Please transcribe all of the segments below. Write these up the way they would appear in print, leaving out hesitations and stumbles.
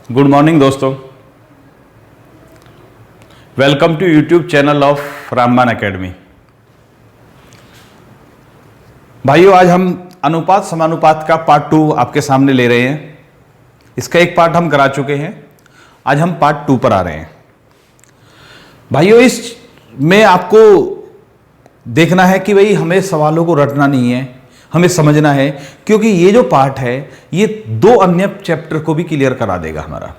Good morning दोस्तों, welcome to YouTube channel of Rambaan academy. भाइयों, आज हम अनुपात समानुपात का पार्ट 2 आपके सामने ले रहे हैं। इसका एक पार्ट हम करा चुके हैं, आज हम पार्ट 2 पर आ रहे हैं। भाइयों, इस में आपको देखना है कि भाई हमें सवालों को रटना नहीं है, हमें समझना है, क्योंकि ये जो पार्ट है ये 2 अन्य चैप्टर को भी क्लियर करा देगा हमारा।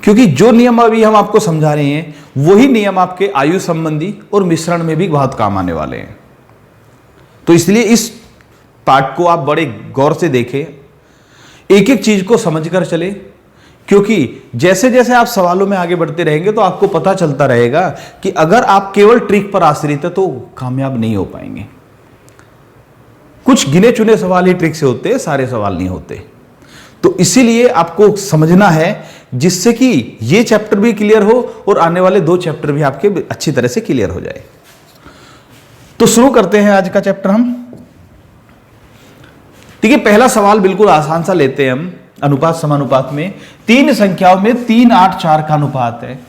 क्योंकि जो नियम अभी हम आपको समझा रहे हैं वही नियम आपके आयु संबंधी और मिश्रण में भी बहुत काम आने वाले हैं। तो इसलिए इस पार्ट को आप बड़े गौर से देखें, एक एक चीज को समझकर चले, क्योंकि जैसे जैसे आप सवालों में आगे बढ़ते रहेंगे तो आपको पता चलता रहेगा कि अगर आप केवल ट्रिक पर आश्रित है तो कामयाब नहीं हो पाएंगे। कुछ गिने चुने सवाल ही ट्रिक से होते हैं, सारे सवाल नहीं होते। तो इसीलिए आपको समझना है जिससे कि ये चैप्टर भी क्लियर हो और आने वाले 2 चैप्टर भी आपके अच्छी तरह से क्लियर हो जाए। तो शुरू करते हैं आज का चैप्टर हम। ठीक है, पहला सवाल बिल्कुल आसान सा लेते हैं हम। अनुपात समानुपात में 3 संख्याओं में 3, 8, 4 का अनुपात है।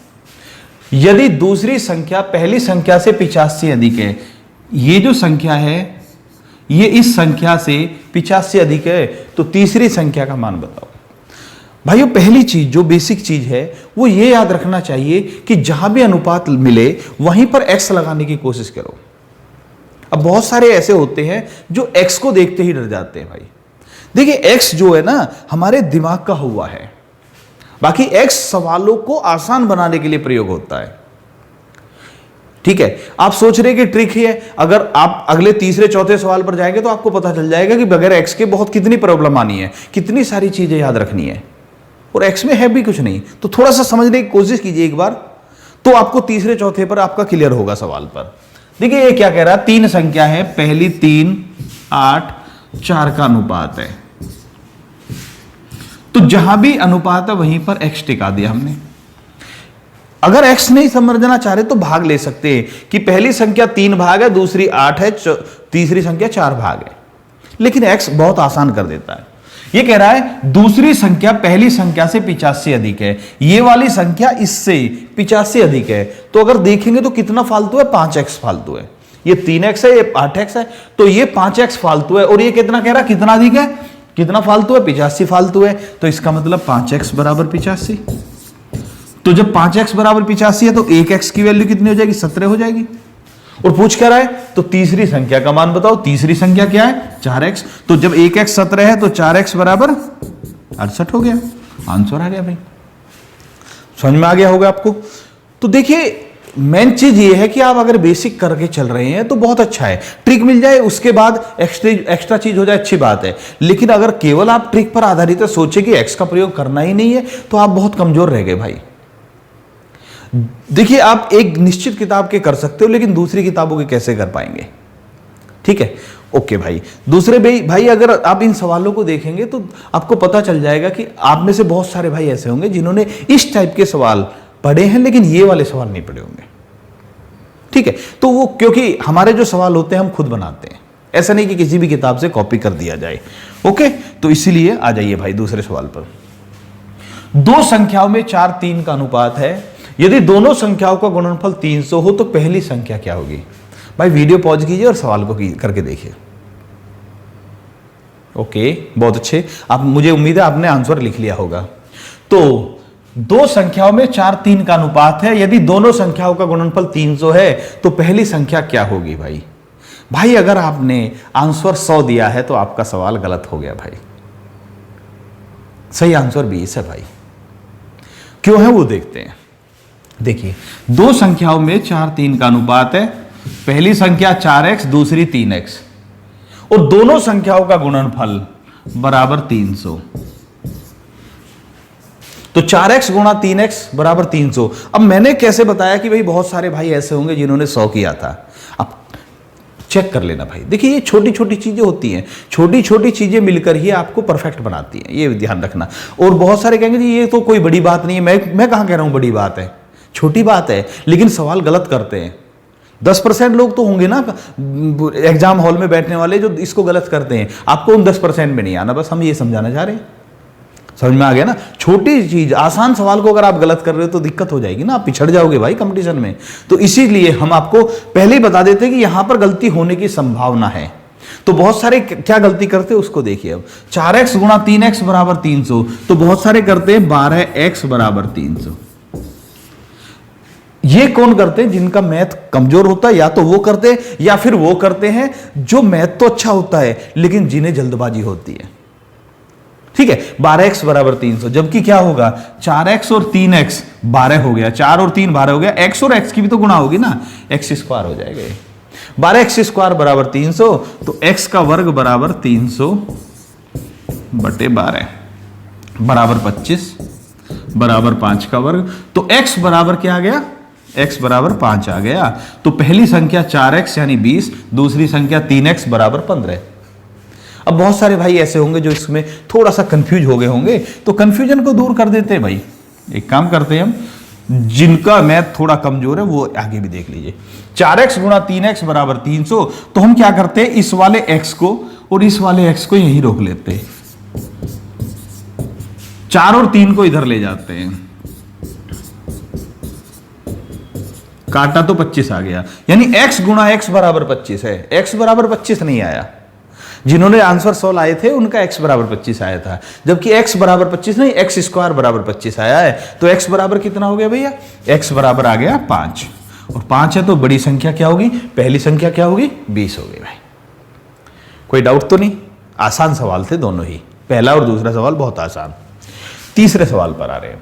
यदि दूसरी संख्या पहली संख्या से 85 से अधिक है, ये जो संख्या है ये इस संख्या से 85 से अधिक है, तो तीसरी संख्या का मान बताओ। भाइयों, पहली चीज जो बेसिक चीज है वो ये याद रखना चाहिए कि जहां भी अनुपात मिले वहीं पर x लगाने की कोशिश करो। अब बहुत सारे ऐसे होते हैं जो x को देखते ही डर जाते हैं। भाई देखिए, x जो है ना हमारे दिमाग का हुआ है, बाकी x सवालों को आसान बनाने के लिए प्रयोग होता है। ठीक है, आप सोच रहे कि ट्रिक ही है, अगर आप अगले तीसरे चौथे सवाल पर जाएंगे तो आपको पता चल जाएगा कि बगैर x के बहुत कितनी प्रॉब्लम आनी है, कितनी सारी चीजें याद रखनी है, और x में है भी कुछ नहीं। तो थोड़ा सा समझने की कोशिश कीजिए एक बार, तो आपको तीसरे चौथे पर आपका क्लियर होगा सवाल पर। देखिए ये क्या कह रहा है, 3 संख्या है, पहली 3, 8, 4 का अनुपात है। तो जहां भी अनुपात है वहीं पर x टिका दिया हमने। अगर x नहीं समझना चाह रहे तो भाग ले सकते हैं कि पहली संख्या 3 भाग है, दूसरी 8 है, तीसरी संख्या 4 भाग है। लेकिन x बहुत आसान कर देता है। ये कह रहा है दूसरी संख्या पहली संख्या से 85 से अधिक है, ये वाली संख्या इससे 50 से अधिक है। तो अगर देखेंगे तो कितना फालतू है, 5x फालतू है। ये 3x है, ये 8x है, तो ये 5x फालतू है। और ये कितना कह रहा है, कितना अधिक है, कितना फालतू है, 85 फालतू है। तो इसका मतलब 5x बराबर 85। तो जब 5x बराबर 85 है तो 1x की वैल्यू कितनी हो जाएगी, 17 हो जाएगी। और पूछ क्या रहा है, तो तीसरी संख्या का मान बताओ। तीसरी संख्या क्या है, 4x। तो जब 1x 17 है तो 4x बराबर 68 हो गया। आंसर आ गया। भाई समझ में आ गया होगा आपको। तो देखिए, मेन चीज ये है कि आप अगर बेसिक करके चल रहे हैं तो बहुत अच्छा है। ट्रिक मिल जाए उसके बाद एक्स्ट्रा चीज हो जाए, अच्छी बात है। लेकिन अगर केवल आप ट्रिक पर आधारित है, सोचे कि एक्स का प्रयोग करना ही नहीं है, तो आप बहुत कमजोर रह गए भाई। देखिए, आप एक निश्चित किताब के कर सकते हो, लेकिन दूसरी किताबों के कैसे कर पाएंगे। ठीक है, ओके भाई। दूसरे भाई अगर आप इन सवालों को देखेंगे तो आपको पता चल जाएगा कि आप में से बहुत सारे भाई ऐसे होंगे जिन्होंने इस टाइप के सवाल पढ़े हैं, लेकिन ये वाले सवाल नहीं पढ़े होंगे। ठीक है, तो वो क्योंकि हमारे जो सवाल होते हैं हम खुद बनाते हैं, ऐसा नहीं कि किसी भी किताब से कॉपी कर दिया जाए। ओके, तो इसीलिए आ जाइए भाई दूसरे सवाल पर। 2 संख्याओं में 4, 3 का अनुपात है। यदि दोनों संख्याओं का गुणनफल 300 हो तो पहली संख्या क्या होगी। भाई वीडियो पॉज कीजिए और सवाल को करके देखिए। ओके, बहुत अच्छे। आप, मुझे उम्मीद है आपने आंसर लिख लिया होगा। तो 2 संख्याओं में 4, 3 का अनुपात है। यदि दोनों संख्याओं का गुणनफल 300 है तो पहली संख्या क्या होगी। भाई अगर आपने आंसर 100 दिया है तो आपका सवाल गलत हो गया भाई। सही आंसर 20 है भाई। क्यों है वो देखते हैं। देखिए, 2 संख्याओं में 4, 3 का अनुपात है। पहली संख्या 4x, दूसरी 3x, और दोनों संख्याओं का गुणनफल बराबर 300। तो 4x गुणा 3x बराबर 300। अब मैंने कैसे बताया कि भाई बहुत सारे भाई ऐसे होंगे जिन्होंने 100 किया था। अब चेक कर लेना भाई। देखिए, ये छोटी छोटी चीजें होती हैं, छोटी छोटी चीजें मिलकर ही आपको परफेक्ट बनाती हैं, ये ध्यान रखना। और बहुत सारे कहेंगे जी ये तो कोई बड़ी बात नहीं है। मैं कहां कह रहा हूं बड़ी बात है, छोटी बात है, लेकिन सवाल गलत करते हैं। 10% लोग तो होंगे ना एग्जाम हॉल में बैठने वाले जो इसको गलत करते हैं। आपको उन 10% में नहीं आना, बस हम ये समझाना चाह रहे हैं। समझ में आ गया ना? छोटी चीज, आसान सवाल को अगर आप गलत कर रहे हो तो दिक्कत हो जाएगी ना, आप पिछड़ जाओगे भाई कंपटीशन में। तो इसीलिए हम आपको पहले ही बता देते हैं कि यहां पर गलती होने की संभावना है। तो बहुत सारे क्या गलती करते हैं उसको देखिए। अब 4x गुणा 3x बराबर 300, तो बहुत सारे करते हैं 12x बराबर 300। ये कौन करते हैं? जिनका मैथ कमजोर होता है, या तो वो करते हैं या फिर वो करते हैं जो मैथ तो अच्छा होता है लेकिन जिन्हें जल्दबाजी होती है। ठीक है, 12x बराबर 300, जबकि क्या होगा 4x और 3x 12 हो गया, 4 और 3 12 हो गया, x और x की भी तो गुणा होगी ना, x स्क्वायर हो जाएगा। 12x स्क्वायर बराबर 300, तो x का वर्ग बराबर 300 बटे 12 बराबर 25 बराबर 5 का वर्ग। तो x बराबर क्या आ गया? x बराबर 5 आ गया। तो पहली संख्या 4x यानी 20, दूसरी संख्या 3x बराबर 15। अब बहुत सारे भाई ऐसे होंगे जो इसमें थोड़ा सा कंफ्यूज हो गए होंगे, तो कंफ्यूजन को दूर कर देते हैं भाई। एक काम करते हैं हम, जिनका मैथ थोड़ा कमजोर है वो आगे भी देख लीजिए। 4x गुणा 3x बराबर 300, तो हम क्या करते हैं, इस वाले x को और इस वाले x को यहीं रोक लेते हैं, 4 और 3 को इधर ले जाते हैं, काटा तो 25 आ गया, यानी x गुणा x बराबर 25 है। x बराबर 25 नहीं आया, जिन्होंने आंसर 100 लाए थे उनका x बराबर 25 आया था, जबकि x बराबर 25 नहीं, x स्क्वायर बराबर 25 आया है। तो x बराबर कितना हो गया भैया? x बराबर आ गया 5, और 5 है तो बड़ी संख्या क्या होगी? पहली संख्या क्या होगी? 20 हो गई भाई। कोई डाउट तो नहीं? आसान सवाल थे दोनों ही, पहला और दूसरा सवाल बहुत आसान। तीसरे सवाल पर आ रहे हैं।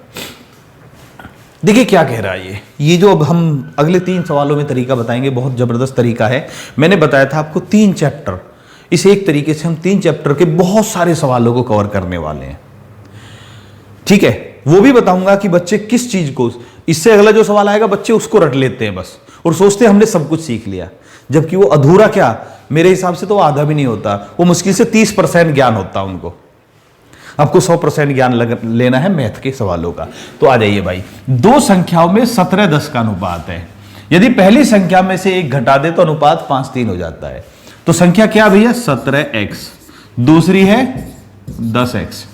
देखिए क्या कह रहा है ये जो अब हम अगले 3 सवालों में तरीका बताएंगे, बहुत जबरदस्त तरीका है। मैंने बताया था आपको 3 चैप्टर, इस एक तरीके से हम 3 चैप्टर के बहुत सारे सवालों को कवर करने वाले हैं। ठीक है, वो भी बताऊंगा कि बच्चे किस चीज को, इससे अगला जो सवाल आएगा बच्चे उसको रट लेते हैं बस, और सोचते हैं हमने सब कुछ सीख लिया, जबकि वो अधूरा क्या, मेरे हिसाब से तो वो आधा भी नहीं होता, वो मुश्किल से 30% ज्ञान होता उनको। आपको 100% ज्ञान लेना है मैथ के सवालों का। तो आ जाइए भाई, 2 संख्याओं में 17:10 का अनुपात है। यदि पहली संख्या में से 1 घटा दे तो अनुपात 5:3 हो जाता है। तो संख्या क्या भैया? 17x, दूसरी है 10x।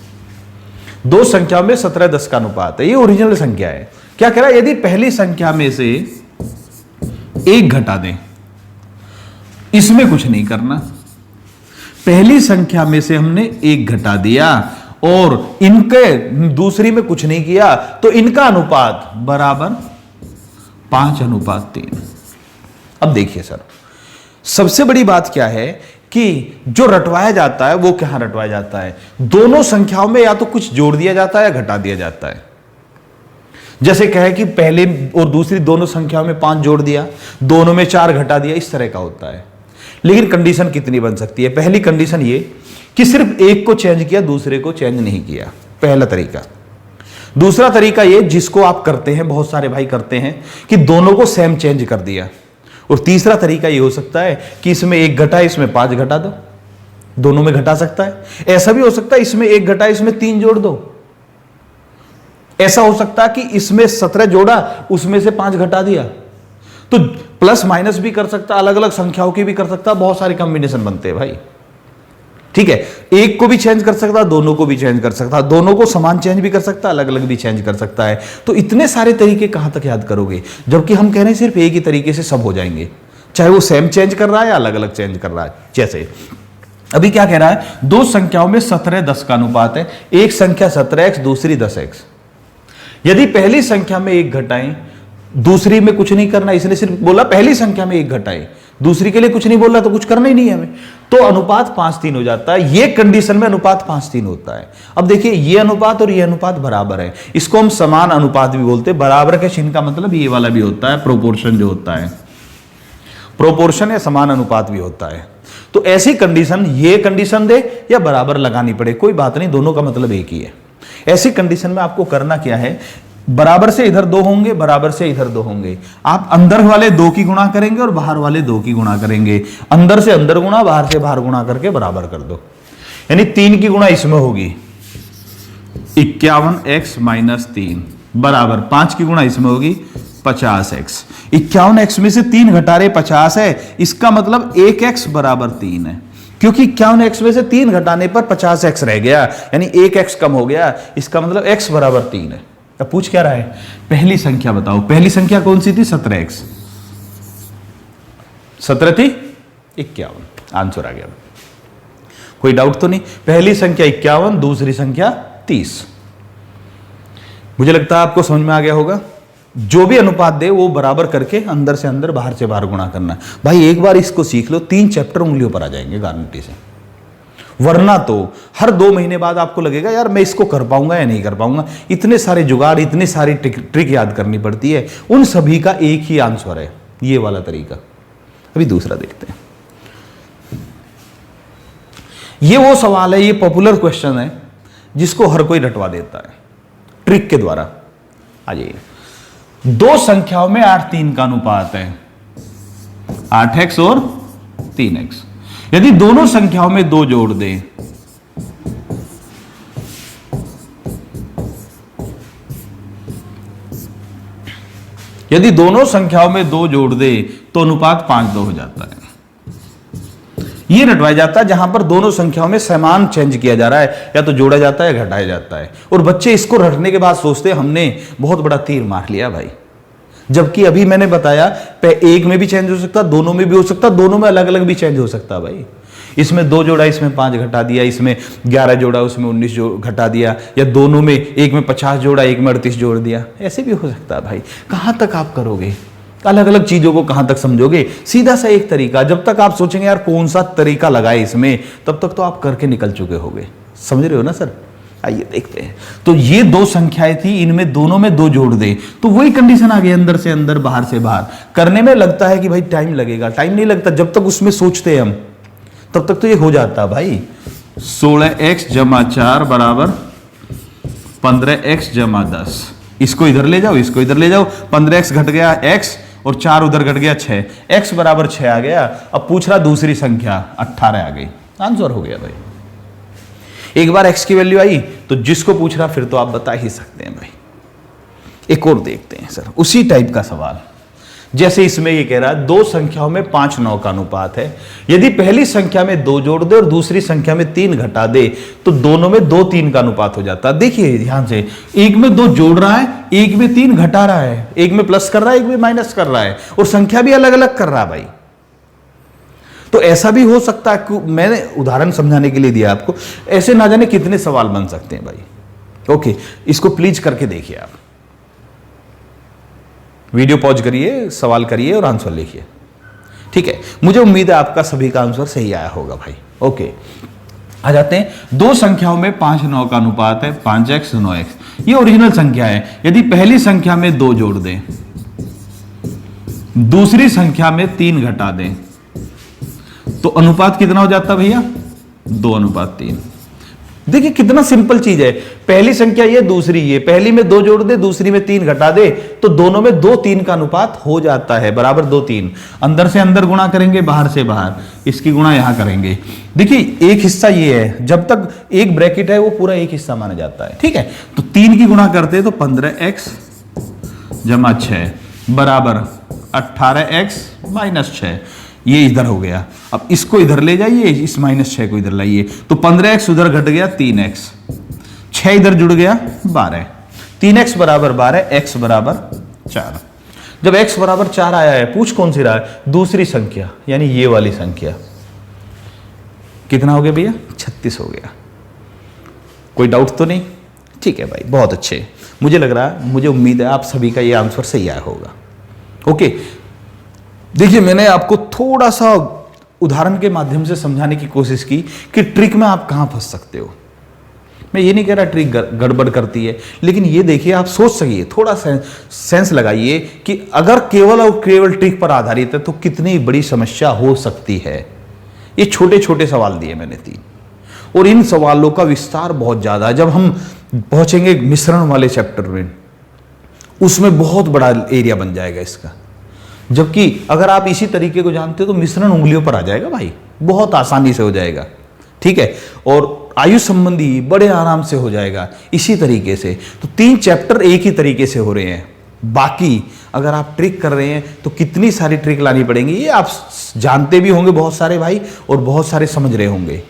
2 संख्याओं में 17:10 का अनुपात है, ये ओरिजिनल संख्या है। क्या कह रहा है? यदि पहली संख्या में से 1 घटा दें, इसमें कुछ नहीं करना, पहली संख्या में से हमने 1 घटा दिया और इनके दूसरी में कुछ नहीं किया, तो इनका अनुपात बराबर 5:3। अब देखिए सर, सबसे बड़ी बात क्या है कि जो रटवाया जाता है वो कहां रटवाया जाता है? दोनों संख्याओं में या तो कुछ जोड़ दिया जाता है या घटा दिया जाता है। जैसे कहे कि पहले और दूसरी दोनों संख्याओं में 5 जोड़ दिया, दोनों में 4 घटा दिया, इस तरह का होता है। लेकिन कंडीशन कितनी बन सकती है? पहली कंडीशन ये कि सिर्फ एक को चेंज किया, दूसरे को चेंज नहीं किया, पहला तरीका। दूसरा तरीका ये, जिसको आप करते हैं, बहुत सारे भाई करते हैं, कि दोनों को सेम चेंज कर दिया। और तीसरा तरीका ये हो सकता है कि इसमें 1 घटा, इसमें 5 घटा दो, दोनों में घटा सकता है। ऐसा भी हो सकता है इसमें 1 घटा, इसमें 3 जोड़ दो। ऐसा हो सकता है कि इसमें 17 जोड़ा, उसमें से 5 घटा दिया। तो प्लस माइनस भी कर सकता, अलग अलग संख्याओं की भी कर सकता, बहुत सारे कॉम्बिनेशन बनते हैं भाई। ठीक है, एक को भी चेंज कर सकता, दोनों को भी चेंज कर सकता, दोनों को समान चेंज भी कर सकता, अलग अलग भी चेंज कर सकता है। तो इतने सारे तरीके कहां तक याद करोगे, जबकि हम कह रहे हैं सिर्फ एक ही तरीके से सब हो जाएंगे, चाहे वो सेम चेंज कर रहा है या अलग अलग चेंज कर रहा है। जैसे अभी क्या कह रहा है, 2 संख्याओं में 17:10 का अनुपात है। एक संख्या 17x, दूसरी 10x। यदि पहली संख्या में 1 घटाएं, दूसरी में कुछ नहीं करना, इसने सिर्फ बोला पहली संख्या में 1 घटाएं, दूसरी के लिए कुछ नहीं बोला, तो कुछ करना ही नहीं है हमें, तो अनुपात 5:3 हो जाता है। ये कंडीशन में अनुपात 5:3 होता है। अब देखिए, ये अनुपात और ये अनुपात बराबर है, इसको हम समान अनुपात भी बोलते हैं। बराबर के चिन्ह का मतलब ये वाला भी होता है, प्रोपोर्शन जो होता है, प्रोपोर्शन या समान अनुपात भी होता है। तो ऐसी कंडीशन, ये कंडीशन दे या बराबर लगानी पड़े, कोई बात नहीं, दोनों का मतलब एक ही है। ऐसी कंडीशन में आपको करना क्या है, बराबर से इधर 2 होंगे, बराबर से इधर 2 होंगे, आप अंदर वाले 2 की गुणा करेंगे और बाहर वाले 2 की गुणा करेंगे। अंदर से अंदर गुणा, बाहर से बाहर गुणा करके बराबर कर दो, यानी 3 की गुणा इसमें होगी, 51x - 3 बराबर 5 की गुणा इसमें होगी 50x। 51x में से 3 घटा रहे 50 है, इसका मतलब 1x बराबर 3 है। क्योंकि इक्यावन एक्स में से 3 घटाने पर 50 एक्स रह गया, यानी 1 एक्स कम हो गया। इसका मतलब एक्स बराबर 3 है। अब पूछ क्या रहा है, पहली संख्या बताओ। पहली संख्या कौन सी थी? 17 एक्स। 17 थी 51, आंसर आ गया। कोई डाउट तो नहीं? पहली संख्या 51, दूसरी संख्या 30। मुझे लगता है आपको समझ में आ गया होगा। जो भी अनुपात दे वो बराबर करके अंदर से अंदर बाहर से बाहर गुणा करना है। भाई एक बार इसको सीख लो, 3 चैप्टर उंगलियों पर आ जाएंगे गारंटी से। वरना तो हर 2 महीने बाद आपको लगेगा यार मैं इसको कर पाऊंगा या नहीं कर पाऊंगा। इतने सारे जुगाड़, इतनी सारी ट्रिक याद करनी पड़ती है। उन सभी का एक ही आंसर है, ये वाला तरीका। अभी दूसरा देखते हैं। ये वो सवाल है, ये पॉपुलर क्वेश्चन है जिसको हर कोई रटवा देता है ट्रिक के द्वारा। आ जाइए। 2 संख्याओं में 8-3 का अनुपात है, 8x और 3x। यदि दोनों संख्याओं में 2 जोड़ दें, यदि दोनों संख्याओं में 2 जोड़ दे तो अनुपात 5-2 हो जाता है। ये रटवाया जाता है जहां पर दोनों संख्याओं में समान चेंज किया जा रहा है, या तो जोड़ा जाता है या घटाया जाता है। और बच्चे इसको रटने के बाद सोचते हैं हमने बहुत बड़ा तीर मार लिया भाई। जबकि अभी मैंने बताया एक में भी चेंज हो सकता, दोनों में भी हो सकता, दोनों में अलग अलग भी चेंज हो सकता भाई। इसमें 2 जोड़ा, इसमें 5 घटा दिया, इसमें 11 जोड़ा, उसमें 19 घटा दिया, या दोनों में एक में 50 जोड़ा, एक में 38 जोड़ दिया, ऐसे भी हो सकता है भाई। कहां तक आप करोगे? अलग अलग चीजों को कहां तक समझोगे? सीधा सा एक तरीका। जब तक आप सोचेंगे यार कौन सा तरीका लगाए इसमें, तब तक तो आप करके निकल चुके होगे। समझ रहे हो ना सर? आइए देखते हैं। तो ये 2 संख्याएं थी, इनमें दोनों में 2 जोड़ दे तो वही कंडीशन आ गई, अंदर से अंदर बाहर से बाहर। करने में लगता है कि भाई टाइम लगेगा, टाइम नहीं लगता। जब तक उसमें सोचते हैं हम तब तक तो ये हो जाता है भाई। 16x जमा 4 बराबर 15x जमा 10। इसको इधर ले जाओ, इसको इधर ले जाओ। 15x घट गया x और 4 उधर घट गया 6, x बराबर 6 आ गया। अब पूछ रहा दूसरी संख्या 18 आ गई, आंसर हो गया भाई। एक बार x की वैल्यू आई तो जिसको पूछ रहा फिर तो आप बता ही सकते हैं भाई। एक और देखते हैं सर, उसी टाइप का सवाल। जैसे इसमें ये कह रहा है 2 संख्याओं में 5-9 का अनुपात है। यदि पहली संख्या में 2 जोड़ दे और दूसरी संख्या में 3 घटा दे तो दोनों में 2-3 का अनुपात हो जाता है। देखिए ध्यान से, एक में 2 जोड़ रहा है, एक में 3 घटा रहा है, एक में प्लस कर रहा है, एक में माइनस कर रहा है, और संख्या भी अलग अलग कर रहा है भाई। तो ऐसा भी हो सकता है कि मैंने उदाहरण समझाने के लिए दिया आपको, ऐसे ना जाने कितने सवाल बन सकते हैं भाई। ओके, इसको प्लीज करके देखिए आप। वीडियो पॉज करिए, सवाल करिए और आंसर लिखिए, ठीक है? मुझे उम्मीद है आपका सभी का आंसर सही आया होगा भाई। ओके, आ जाते हैं। 2 संख्याओं में 5-9 का अनुपात है, 5x 9x। ये ओरिजिनल संख्या है। यदि पहली संख्या में 2 जोड़ दें, दूसरी संख्या में 3 घटा दें तो अनुपात कितना हो जाता भैया? 2:3। देखिए कितना सिंपल चीज है। पहली संख्या ये, दूसरी ये। पहली में 2 जोड़ दे, दूसरी में 3 घटा दे तो दोनों में 2-3 का अनुपात हो जाता है, बराबर 2-3। अंदर से अंदर गुणा करेंगे, बाहर से बाहर। इसकी गुणा यहां करेंगे। देखिए एक हिस्सा ये है, जब तक एक ब्रैकेट है वो पूरा एक हिस्सा माना जाता है, ठीक है? तो 3 की गुणा करते तो 15x जमा 6 बराबर 18x माइनस 6। ये इधर हो गया। अब इसको इधर ले जाइए, इस -6 को इधर लाइए तो 15x उधर घट गया 3x, 6 इधर जुड़ गया 12। 3x बराबर 12, x बराबर 4। जब x बराबर 4 आया है, पूछ कौन सी रहा है? दूसरी संख्या, यानी ये वाली संख्या। कितना हो गया भैया? 36 हो गया। कोई डाउट तो नहीं? ठीक है भाई, बहुत अच्छे। मुझे लग रहा है, मुझे उम्मीद है आप सभी का ये आंसर सही आया होगा। ओके, देखिए मैंने आपको थोड़ा सा उदाहरण के माध्यम से समझाने की कोशिश की कि ट्रिक में आप कहां फंस सकते हो। मैं ये नहीं कह रहा ट्रिक गड़बड़ करती है, लेकिन ये देखिए आप सोच सकिए, थोड़ा सेंस लगाइए कि अगर केवल और केवल ट्रिक पर आधारित है तो कितनी बड़ी समस्या हो सकती है। ये छोटे छोटे सवाल दिए मैंने 3, और इन सवालों का विस्तार बहुत ज्यादा है। जब हम पहुंचेंगे मिश्रण वाले चैप्टर में, उसमें बहुत बड़ा एरिया बन जाएगा इसका। जबकि अगर आप इसी तरीके को जानते हो तो मिश्रण उंगलियों पर आ जाएगा भाई, बहुत आसानी से हो जाएगा, ठीक है? और आयु संबंधी बड़े आराम से हो जाएगा इसी तरीके से। तो 3 चैप्टर एक ही तरीके से हो रहे हैं, बाकी अगर आप ट्रिक कर रहे हैं तो कितनी सारी ट्रिक लानी पड़ेंगी, ये आप जानते भी होंगे बहुत सारे भाई, और बहुत सारे समझ रहे होंगे।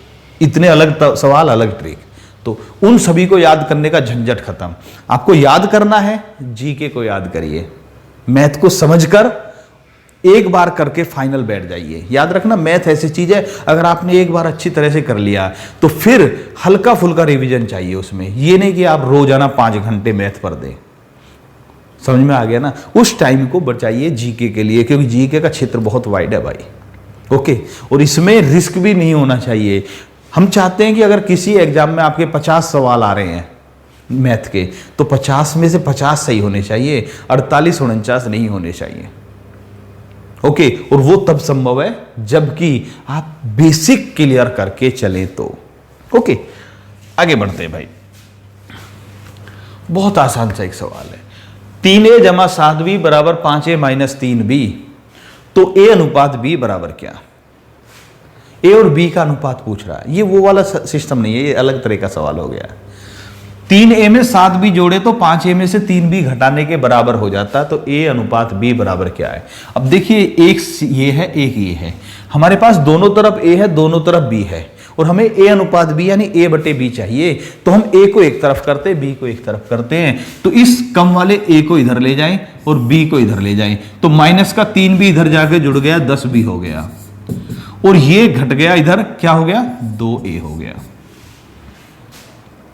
इतने अलग सवाल, अलग ट्रिक, तो उन सभी को याद करने का झंझट खत्म। आपको याद करना है, जीके को याद करिए, मैथ को समझकर एक बार करके फाइनल बैठ जाइए। याद रखना, मैथ ऐसी चीज है, अगर आपने एक बार अच्छी तरह से कर लिया तो फिर हल्का फुल्का रिवीजन चाहिए उसमें। ये नहीं कि आप रोजाना 5 घंटे मैथ पर दें। समझ में आ गया ना? उस टाइम को बचाइए जीके के लिए, क्योंकि जीके का क्षेत्र बहुत वाइड है भाई। ओके, और इसमें रिस्क भी नहीं होना चाहिए। हम चाहते हैं कि अगर किसी एग्जाम में आपके 50 सवाल आ रहे हैं मैथ के, तो 50 में से 50 सही होने चाहिए, 48-49 नहीं होने चाहिए। ओके, और वो तब संभव है जबकि आप बेसिक क्लियर करके चले तो। ओके, आगे बढ़ते हैं भाई। बहुत आसान सा एक सवाल है, 3a जमा 7b बराबर 5a माइनस 3b, तो a अनुपात b बराबर क्या? a और b का अनुपात पूछ रहा है। ये वो वाला सिस्टम नहीं है, ये अलग तरह का सवाल हो गया। 3a में 7b जोड़े तो 5a में से 3b घटाने के बराबर हो जाता, तो a अनुपात b बराबर क्या है? अब देखिए, एक ये है, एक ये है, हमारे पास दोनों तरफ a है, दोनों तरफ b है, और हमें a अनुपात b यानी a बटे b चाहिए। तो हम a को एक तरफ करते हैं, b को एक तरफ करते हैं, तो इस कम वाले a को इधर ले जाएं और b को इधर ले जाएं, तो माइनस का 3b इधर जाके जुड़ गया, 10b हो गया, और ये घट गया, इधर क्या हो गया? 2a हो गया।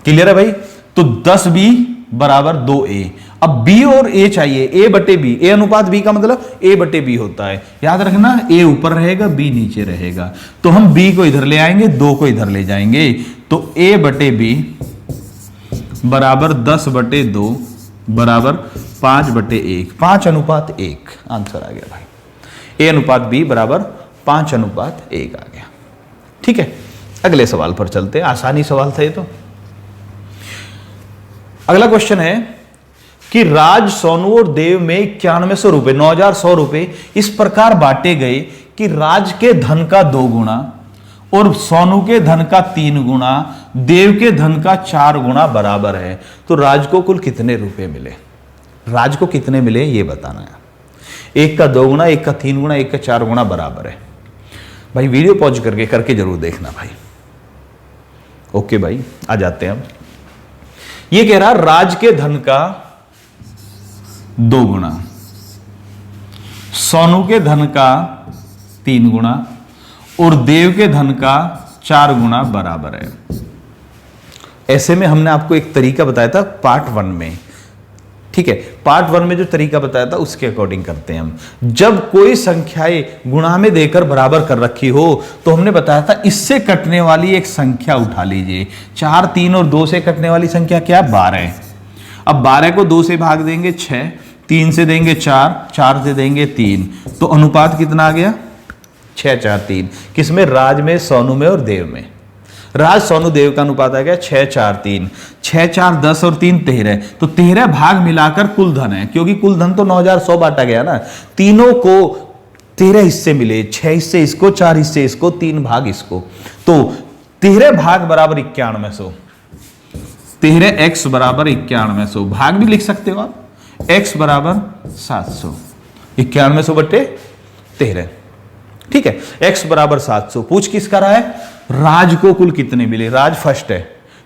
क्लियर है भाई? तो 10b बराबर 2a। अब b और a चाहिए, a बटे b, a अनुपात b का मतलब a बटे b होता है। याद रखना, a ऊपर रहेगा, b नीचे रहेगा, तो हम b को इधर ले आएंगे, 2 को इधर ले जाएंगे, तो a बटे b बराबर 10 बटे 2 बराबर 5 बटे 1, 5 अनुपात 1 आंसर आ गया भाई। a अनुपात b बराबर 5 अनुपात 1 आ गया। ठीक है, अगले सवाल पर चलते हैं। आसानी सवाल था ये तो। अगला क्वेश्चन है कि राज, सोनू और देव में 9100 रुपए, 9100 रुपए इस प्रकार बांटे गए कि राज के धन का 2 गुना और सोनू के धन का 3 गुना, देव के धन का 4 गुना बराबर है, तो राज को कुल कितने रुपए मिले? राज को कितने मिले ये बताना है। एक का 2 गुना, एक का 3 गुना, एक का 4 गुना बराबर है। भाई वीडियो पॉज करके जरूर देखना भाई। ओके भाई, आ जाते हैं हम। ये कह रहा राज के धन का 2 गुना, सोनू के धन का 3 गुना और देव के धन का 4 गुना बराबर है। ऐसे में हमने आपको एक तरीका बताया था पार्ट 1 में। ठीक है, पार्ट 1 में जो तरीका बताया था उसके अकॉर्डिंग करते हैं हम। जब कोई संख्याएं गुणा में देकर बराबर कर रखी हो तो हमने बताया था इससे कटने वाली एक संख्या उठा लीजिए। 4, 3 और 2 से कटने वाली संख्या क्या? 12। अब 12 को 2 से भाग देंगे 6, 3 से देंगे 4, 4 से देंगे 3, तो अनुपात कितना आ गया? 6, 4, 3। किसमें? राज में, सोनू में और देव में। राज, सोनू, देव का अनुपात आ गया 6, 4, 3। 6, 4, 10 और 3 13, तो 13 भाग मिलाकर कुल धन है, क्योंकि कुल धन तो 9100 बांटा गया ना। तीनों को 13 हिस्से मिले, 6 हिस्से इसको, 4 हिस्से इसको, 3 भाग इसको, तो 13 भाग बराबर 9100। 13x बराबर 9100, भाग भी लिख सकते हो आप, x बराबर 700, 9100 बटे 13। ठीक है, x बराबर 700। पूछ किसका रहा है? राज को कुल कितने मिले? राज फर्स्ट है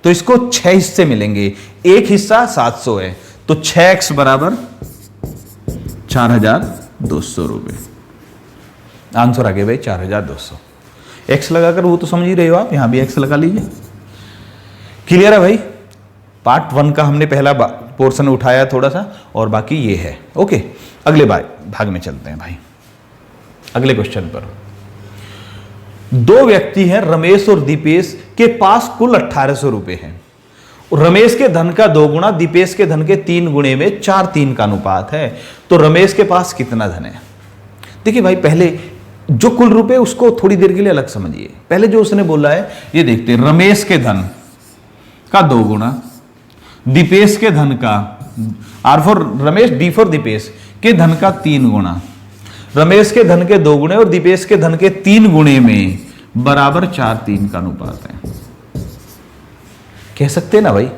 तो इसको 6 हिस्से मिलेंगे, एक हिस्सा 700 है, तो 6x बराबर 4200 रुपए। आंसर आ गया भाई 4200। x लगाकर वो तो समझ ही रहे हो आप, यहां भी x लगा लीजिए। क्लियर है भाई? पार्ट 1 का हमने पहला पोर्शन उठाया थोड़ा सा, और बाकी ये है। ओके, अगले भाग में चलते हैं भाई। अगले क्वेश्चन पर 2 व्यक्ति हैं, रमेश और दीपेश के पास कुल 1800 रुपए हैं। रमेश के धन का 2 गुना, दीपेश के धन के 3 गुणे में 4-3 का अनुपात है, तो रमेश के पास कितना धन है? देखिए भाई, पहले जो कुल रुपए उसको थोड़ी देर के लिए अलग समझिए। पहले जो उसने बोला है ये देखते हैं। रमेश के धन का 2 गुना, दीपेश के धन का, R for Ramesh, D for Dipesh, के धन का 3 गुना, रमेश के धन के 2 गुणे और दीपेश के धन के 3 गुणे में बराबर 4-3 का अनुपात है। कह सकते हैं ना भाई,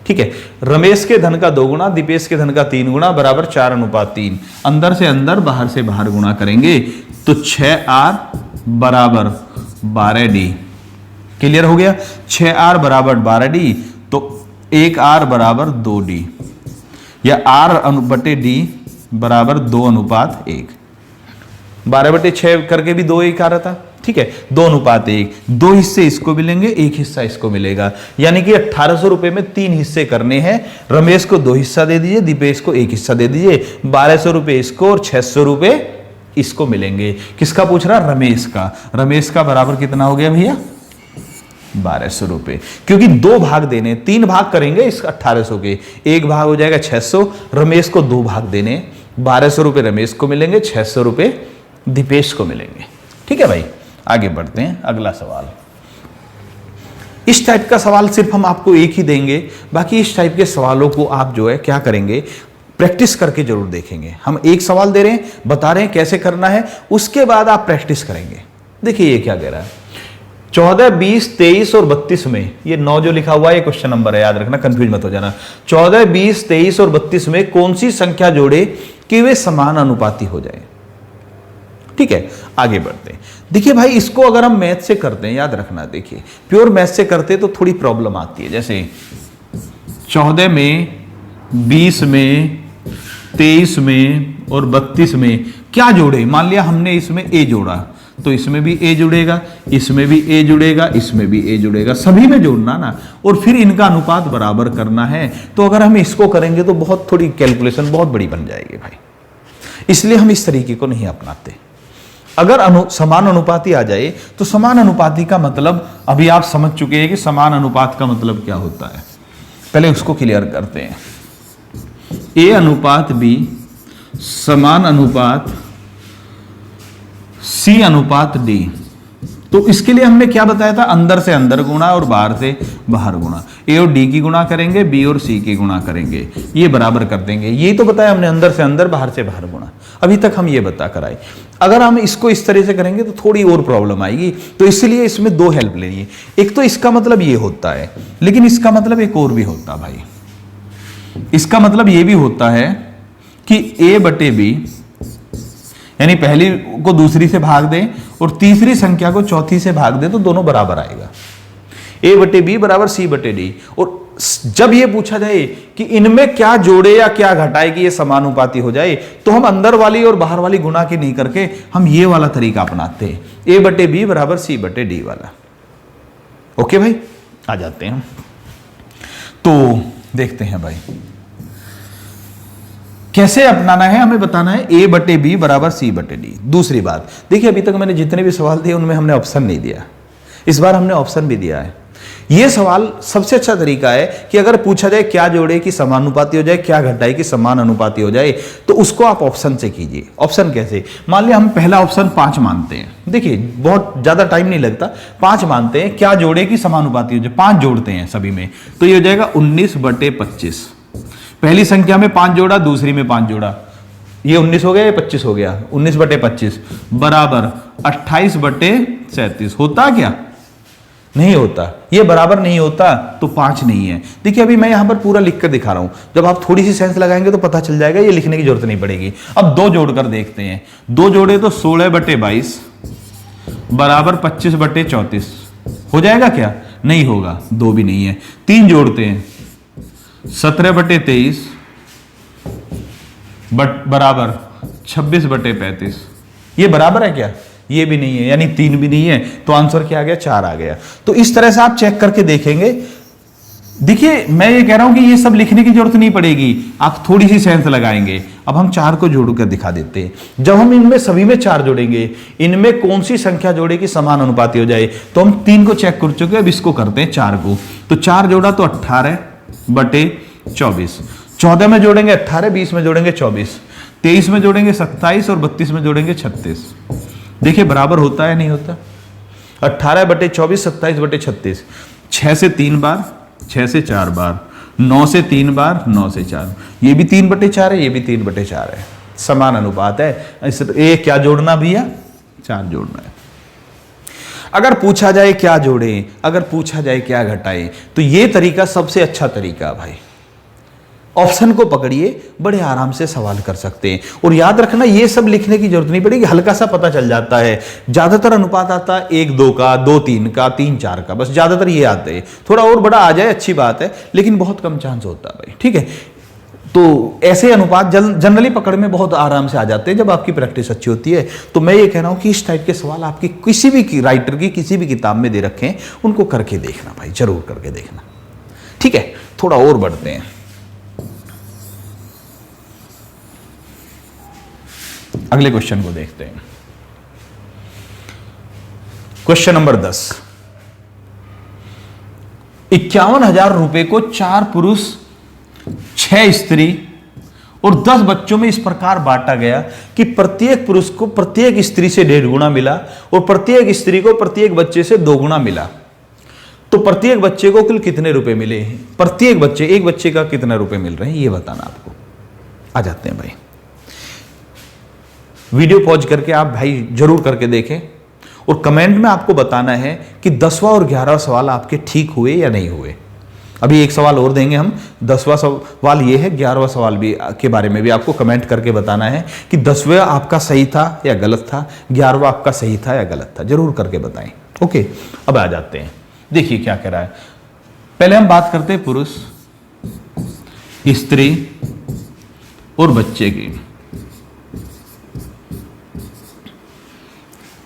ठीक है। रमेश के धन का 2 गुना, दीपेश के धन का 3 गुना बराबर 4:3। अंदर से अंदर बाहर से बाहर गुणा करेंगे तो 6R बराबर 12D। क्लियर हो गया। 6R बराबर 12D तो 1R बराबर 2D या R/D बराबर 2:1। 12/6 करके भी 2:1 आ रहा था। ठीक है, 2:1। 2 हिस्से इसको मिलेंगे, 1 हिस्सा इसको मिलेगा, यानी कि 1800 रुपए में 3 हिस्से करने हैं। रमेश को 2 हिस्सा दे दीजिए, दीपेश को 1 हिस्सा दे दीजिए। 1200 रुपए इसको और 600 रुपए इसको मिलेंगे। किसका पूछ रहा? रमेश का। रमेश का बराबर कितना हो गया भैया? 1200 रुपए। क्योंकि 2 भाग देने, 3 भाग करेंगे इस 1800 के, 1 भाग हो जाएगा 600। रमेश को 2 भाग देने, 1200 रुपए रमेश को मिलेंगे, 600 रुपए दीपेश को मिलेंगे। ठीक है भाई, आगे बढ़ते हैं। अगला सवाल, इस टाइप का सवाल सिर्फ हम आपको एक ही देंगे, बाकी इस टाइप के सवालों को आप जो है क्या करेंगे, प्रैक्टिस करके जरूर देखेंगे। हम एक सवाल दे रहे हैं, बता रहे हैं कैसे करना है, उसके बाद आप प्रैक्टिस करेंगे। देखिए ये क्या कह रहा है, 14, 20, 23 और 32 में, ये 9 जो लिखा हुआ है ये क्वेश्चन नंबर है, याद रखना, कंफ्यूज मत हो जाना। 14, 20, 23 और 32 में कौन सी संख्या जोड़े कि वे समान अनुपाती हो जाए। ठीक है, आगे बढ़ते हैं। देखिए भाई, इसको अगर हम मैथ से करते हैं, याद रखना, देखिए प्योर मैथ से करते तो थोड़ी प्रॉब्लम आती है। जैसे 14 में, 20 में, 23 में और 32 में क्या जोड़े। मान लिया हमने इसमें ए जोड़ा तो इसमें भी ए जुड़ेगा, इसमें भी ए जुड़ेगा, इसमें भी ए जुड़ेगा, सभी में जोड़ना ना, और फिर इनका अनुपात बराबर करना है। तो अगर हम इसको करेंगे तो बहुत थोड़ी कैलकुलेशन बहुत बड़ी बन जाएगी भाई, इसलिए हम इस तरीके को नहीं अपनाते। अगर समान अनुपाती आ जाए तो समान अनुपाती का मतलब अभी आप समझ चुके हैं कि समान अनुपात का मतलब क्या होता है। पहले उसको क्लियर करते हैं। ए अनुपात बी समान अनुपात सी अनुपात डी। तो इसके लिए हमने क्या बताया था, अंदर से अंदर गुणा और बाहर से बाहर गुणा। ए और डी की गुणा करेंगे, बी और सी की गुणा करेंगे, ये बराबर कर देंगे। ये तो बताया हमने, अंदर से अंदर बाहर से बाहर गुणा। अभी तक हम ये बता कर आए। अगर हम इसको इस तरह से करेंगे तो थोड़ी और प्रॉब्लम आएगी, तो इसलिए इसमें 2 हेल्प लेनी है। एक तो इसका मतलब ये होता है, लेकिन इसका मतलब एक और भी होता है भाई। इसका मतलब ये भी होता है कि A/B यानी पहली को दूसरी से भाग दें और तीसरी संख्या को चौथी से भाग दें तो दोनों बराबर आएगा। A/B बराबर C/D। और जब ये पूछा जाए कि इनमें क्या जोड़े या क्या घटाए कि ये समानुपाती हो जाए, तो हम अंदर वाली और बाहर वाली गुणा की नहीं करके हम ये वाला तरीका अपनाते हैं, A/B बराबर C/D वाला। ओके भाई, आ जाते हैं। तो देखते हैं भाई कैसे अपनाना है, हमें बताना है। A/B बराबर C/D। दूसरी बात, देखिए अभी तक मैंने जितने भी सवाल दिए उनमें हमने ऑप्शन नहीं दिया, इस बार हमने ऑप्शन भी दिया है। यह सवाल सबसे अच्छा तरीका है कि अगर पूछा जाए क्या जोड़े कि समानुपाती हो जाए, क्या घटाए कि समान अनुपाती हो जाए, तो उसको आप ऑप्शन से कीजिए। ऑप्शन कैसे, मान लिया हम पहला ऑप्शन 5 मानते हैं। देखिए बहुत ज्यादा टाइम नहीं लगता, 5 मानते हैं, क्या जोड़े कि समानुपाती हो जाए, 5 जोड़ते हैं सभी में, तो ये हो जाएगा 19/25। पहली संख्या में 5 जोड़ा, दूसरी में 5 जोड़ा, ये 19 हो गया, ये 25 हो गया। 19/25 बराबर 28/37 होता क्या? नहीं होता। ये बराबर नहीं होता तो 5 नहीं है। देखिए अभी मैं यहां पर पूरा लिख कर दिखा रहा हूं, जब आप थोड़ी सी सेंस लगाएंगे तो पता चल जाएगा, ये लिखने की जरूरत नहीं पड़ेगी। अब 2 जोड़कर देखते हैं। 2 जोड़े तो 16/22 बराबर 25/34 हो जाएगा क्या? नहीं होगा, 2 भी नहीं है। 3 जोड़ते हैं, 17/23 बराबर 26/35, ये बराबर है क्या? ये भी नहीं है, यानी 3 भी नहीं है, तो आंसर क्या आ गया? 4 आ गया। तो इस तरह से आप चेक करके देखेंगे। देखिए मैं ये कह रहा हूं कि ये सब लिखने की जरूरत नहीं पड़ेगी, आप थोड़ी सी सेंस लगाएंगे। अब हम 4 को जोड़कर दिखा देते हैं। जब हम इनमें सभी में 4 जोड़ेंगे, इनमें कौन सी संख्या जोड़े कि समान अनुपाती हो जाए, तो हम 3 को चेक कर चुके, अब इसको करते हैं 4 को। तो 4 जोड़ा तो 18/24। 14 में जोड़ेंगे 18, 20 में जोड़ेंगे 24, 23 में जोड़ेंगे 27 और 32 में जोड़ेंगे 36। देखिए बराबर होता है नहीं होता? 18/24, 27/36, 6 से 3 बार, 6 से 4 बार, 9 से 3 बार, 9 से 4, ये भी 3/4 है, ये भी 3/4 है, समान अनुपात है। ये क्या जोड़ना भैया? 4 जोड़ना है। अगर पूछा जाए क्या जोड़ें, अगर पूछा जाए क्या घटाएं, तो ये तरीका सबसे अच्छा तरीका है भाई। ऑप्शन को पकड़िए, बड़े आराम से सवाल कर सकते हैं। और याद रखना, ये सब लिखने की जरूरत नहीं पड़ेगी, हल्का सा पता चल जाता है। ज्यादातर अनुपात आता है 1-2 का, 2-3 का, 3-4 का, बस ज्यादातर ये आते हैं। थोड़ा और बड़ा आ जाए अच्छी बात है, लेकिन बहुत कम चांस होता है भाई, ठीक है। तो ऐसे अनुपात जनरली पकड़ में बहुत आराम से आ जाते हैं जब आपकी प्रैक्टिस अच्छी होती है। तो मैं ये कह रहा हूं कि इस टाइप के सवाल आपकी किसी भी राइटर की किसी भी किताब में दे रखे हैं, उनको करके देखना भाई, जरूर करके देखना, ठीक है। थोड़ा और बढ़ते हैं, अगले क्वेश्चन को देखते हैं। क्वेश्चन नंबर 10, 51,000 रुपए को 4 पुरुष 6 स्त्री और 10 बच्चों में इस प्रकार बांटा गया कि प्रत्येक पुरुष को प्रत्येक स्त्री से 1.5 गुना मिला और प्रत्येक स्त्री को प्रत्येक बच्चे से 2 गुना मिला। तो प्रत्येक बच्चे को कुल कितने रुपए मिले हैं? प्रत्येक बच्चे, एक बच्चे का कितना रुपए मिल रहे हैं ये बताना आपको। आ जाते हैं भाई, वीडियो पॉज करके आप भाई जरूर करके देखें और कमेंट में आपको बताना है कि 10वां और 11वां सवाल आपके ठीक हुए या नहीं हुए। अभी एक सवाल और देंगे हम, 10वां सवाल ये है, 11वां सवाल भी के बारे में भी आपको कमेंट करके बताना है कि 10वां आपका सही था या गलत था, 11वां आपका सही था या गलत था, जरूर करके बताएं। ओके, अब आ जाते हैं, देखिए क्या कह रहा है। पहले हम बात करते हैं पुरुष, स्त्री और बच्चे की,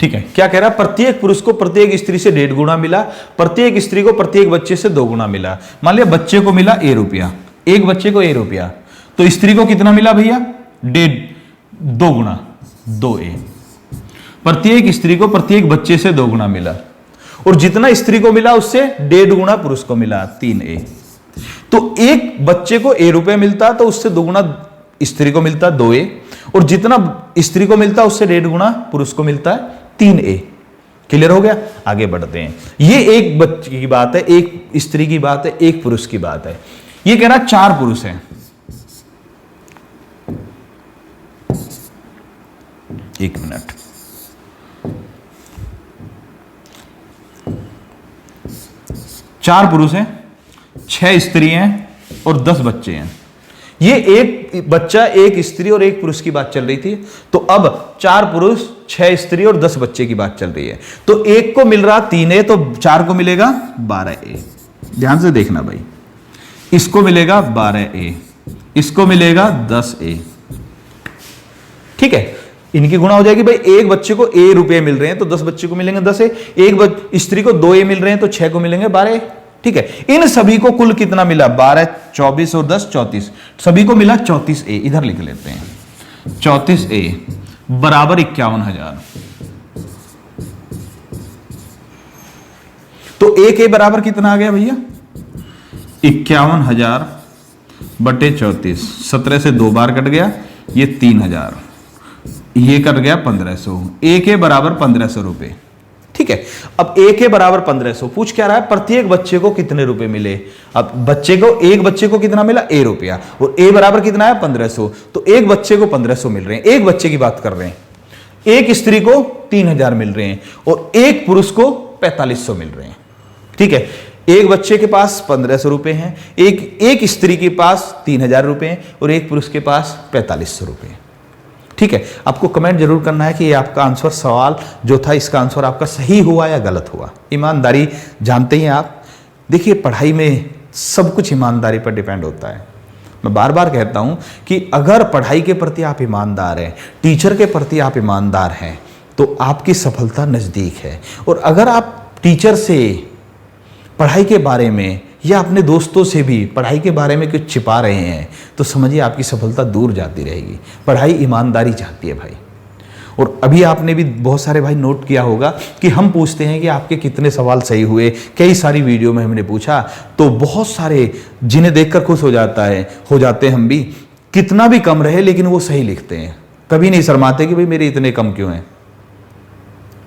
ठीक है। क्या कह रहा है? प्रत्येक पुरुष को प्रत्येक स्त्री से 1.5 गुना मिला, प्रत्येक स्त्री को प्रत्येक बच्चे से 2 गुना मिला। मान लिया बच्चे को मिला A रुपया, एक बच्चे को A रुपया, तो स्त्री को कितना मिला भैया? 2 गुना 2A। प्रत्येक स्त्री को प्रत्येक बच्चे से 2 गुना मिला और जितना स्त्री को मिला उससे 1.5 गुना पुरुष को मिला, 3A। तो एक बच्चे को A रुपये मिलता तो उससे 2 गुना स्त्री को मिलता 2A, और जितना स्त्री को मिलता उससे 1.5 गुना पुरुष को मिलता है 3A। क्लियर हो गया? आगे बढ़ते हैं। ये एक बच्चे की बात है, एक स्त्री की बात है, एक पुरुष की बात है। ये कह रहा 4 पुरुष हैं, एक मिनट, चार पुरुष हैं, 6 स्त्री हैं और 10 बच्चे हैं। ये एक बच्चा, एक स्त्री और एक पुरुष की बात चल रही थी। तो अब 4 पुरुष, 6 स्त्री और 10 बच्चे की बात चल रही है। तो एक को मिल रहा 3A, तो 4 को मिलेगा 12A। ध्यान से देखना भाई, इसको मिलेगा 12A, इसको मिलेगा 10A, ठीक है। इनकी गुणा हो जाएगी भाई। एक बच्चे को A रुपये मिल रहे हैं तो 10 बच्चे को मिलेंगे 10A, एक स्त्री को 2A मिल रहे हैं तो 6 को मिलेंगे 12A, ठीक है। इन सभी को कुल कितना मिला? 12, 24 और 10 34, सभी को मिला 34A। इधर लिख लेते हैं, 34A बराबर 51,000। तो 1A बराबर कितना आ गया भैया? 51,000 बटे 34, 17 से 2 बार कट गया, ये 3,000, ये कट गया 1500। 1A बराबर 1500 रुपए, ठीक है। अब 1A बराबर 1500, पूछ क्या रहा है? प्रत्येक बच्चे को कितने रुपए मिले। अब बच्चे को, एक बच्चे को कितना मिला? A रुपया, और A बराबर कितना है? 1500। तो एक बच्चे को 1500 मिल रहे हैं, एक बच्चे की बात कर रहे हैं। एक स्त्री को 3,000 मिल रहे हैं और एक पुरुष को 4500 मिल रहे हैं, ठीक है। एक बच्चे के पास 1500 रुपए हैं, एक स्त्री के पास 3,000 रुपए हैं और एक पुरुष के पास 4500 रुपए, ठीक है। आपको कमेंट जरूर करना है कि ये आपका आंसर, सवाल जो था इसका आंसर आपका सही हुआ या गलत हुआ। ईमानदारी जानते ही आप, देखिए पढ़ाई में सब कुछ ईमानदारी पर डिपेंड होता है। मैं बार बार कहता हूं कि अगर पढ़ाई के प्रति आप ईमानदार हैं, टीचर के प्रति आप ईमानदार हैं, तो आपकी सफलता नज़दीक है। और अगर आप टीचर से पढ़ाई के बारे में या अपने दोस्तों से भी पढ़ाई के बारे में कुछ छिपा रहे हैं, तो समझिए आपकी सफलता दूर जाती रहेगी। पढ़ाई ईमानदारी चाहती है भाई। और अभी आपने भी बहुत सारे भाई नोट किया होगा कि हम पूछते हैं कि आपके कितने सवाल सही हुए, कई सारी वीडियो में हमने पूछा, तो बहुत सारे जिन्हें देखकर खुश हो जाते हैं हम भी, कितना भी कम रहे लेकिन वो सही लिखते हैं, कभी नहीं शर्माते कि भाई मेरे इतने कम क्यों हैं,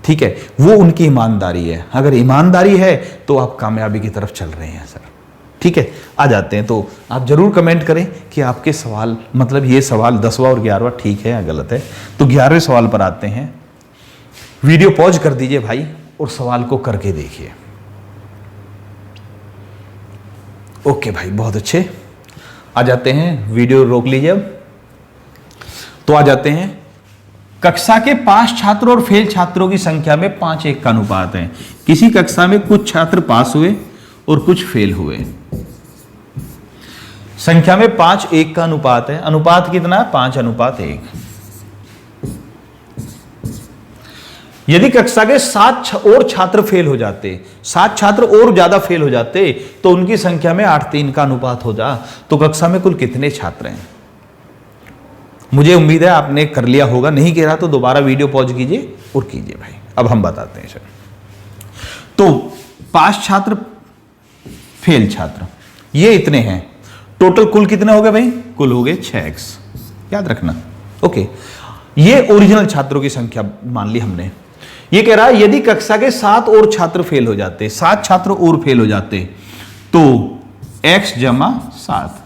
ठीक है। वो उनकी ईमानदारी है। अगर ईमानदारी है तो आप कामयाबी की तरफ चल रहे हैं सर, ठीक है। आ जाते हैं, तो आप जरूर कमेंट करें कि आपके सवाल, मतलब ये सवाल 10वां और 11वां ठीक है या गलत है। तो 11वें सवाल पर आते हैं। वीडियो पॉज कर दीजिए भाई और सवाल को करके देखिए। ओके भाई, बहुत अच्छे। आ जाते हैं, वीडियो रोक लीजिए अब। तो आ जाते हैं, कक्षा के पास छात्र और फेल छात्रों की संख्या में 5:1 का अनुपात है। किसी कक्षा में कुछ छात्र पास हुए और कुछ फेल हुए। संख्या में 5:1 का अनुपात है। अनुपात कितना है? 5:1। यदि कक्षा के 7 और छात्र फेल हो जाते, 7 छात्र और ज्यादा फेल हो जाते, तो उनकी संख्या में 8:3 का अनुपात हो जा, तो कक्षा में कुल कितने छात्र हैं? मुझे उम्मीद है आपने कर लिया होगा, नहीं कह रहा तो दोबारा वीडियो पॉज कीजिए और कीजिए भाई। अब हम बताते हैं सर। तो पास छात्र, फेल छात्र, ये इतने हैं। टोटल कुल कितने हो गए भाई? कुल हो गए 6x, याद रखना। ओके, ये ओरिजिनल छात्रों की संख्या मान ली हमने। ये कह रहा है यदि कक्षा के 7 और छात्र फेल हो जाते, 7 छात्र और फेल हो जाते, तो x = 7,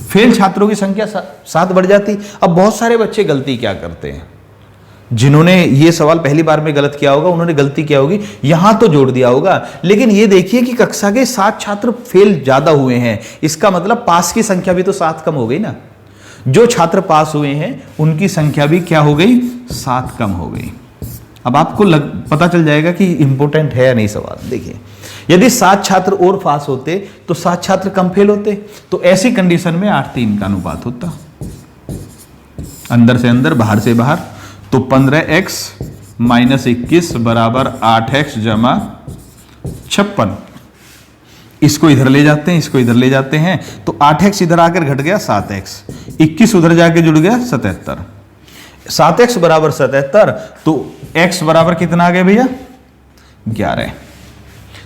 फेल छात्रों की संख्या 7 बढ़ जाती। अब बहुत सारे बच्चे गलती क्या करते हैं, जिन्होंने ये सवाल पहली बार में गलत किया होगा, उन्होंने गलती क्या होगी, यहां तो जोड़ दिया होगा, लेकिन ये देखिए कि कक्षा के 7 छात्र फेल ज्यादा हुए हैं, इसका मतलब पास की संख्या भी तो 7 कम हो गई ना। जो छात्र पास हुए हैं उनकी संख्या भी क्या हो गई? 7 कम हो गई। अब आपको पता चल जाएगा कि इंपॉर्टेंट है या नहीं सवाल। देखिए, यदि 7 छात्र और पास होते तो 7 छात्र कम फेल होते, तो ऐसी कंडीशन में 8:3 का अनुपात होता। अंदर से अंदर, बाहर से बाहर, तो 15x - 21 = 8x = 56। इसको इधर ले जाते हैं, इसको इधर ले जाते हैं, तो 8x इधर आकर घट गया 7x, 21 उधर जाके जुड़ गया 77। 7x = 77, तो x बराबर कितना आ गया भैया? 11।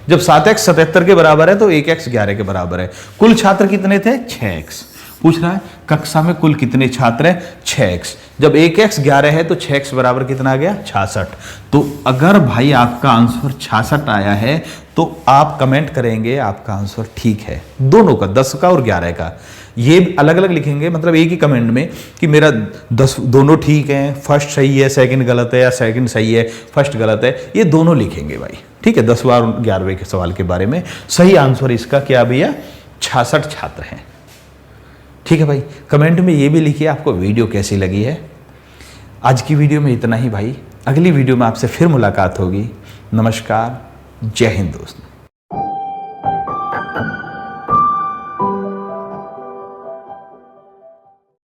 जब 7x 77 के बराबर है तो 1x 11 के बराबर है। कुल छात्र कितने थे? 6x। पूछ रहा है कक्षा में कुल कितने छात्र हैं? 6x। जब 1x 11 है तो 6x बराबर कितना आ गया? 66। तो अगर भाई आपका आंसर 66 आया है तो आप कमेंट करेंगे आपका आंसर ठीक है, दोनों का, 10 का और 11 का। ये अलग अलग लिखेंगे, मतलब एक ही कमेंट में कि मेरा 10 दोनों ठीक हैं, फर्स्ट सही है, सेकंड गलत है, या सेकंड सही है, फर्स्ट गलत है, ये दोनों लिखेंगे भाई। ठीक है, 10वां और 11वें के सवाल के बारे में सही आंसर इसका क्या भैया? 66 छात्र हैं। ठीक है भाई, कमेंट में ये भी लिखिए आपको वीडियो कैसी लगी है। आज की वीडियो में इतना ही भाई, अगली वीडियो में आपसे फिर मुलाकात होगी। नमस्कार, जय हिंद दोस्तों।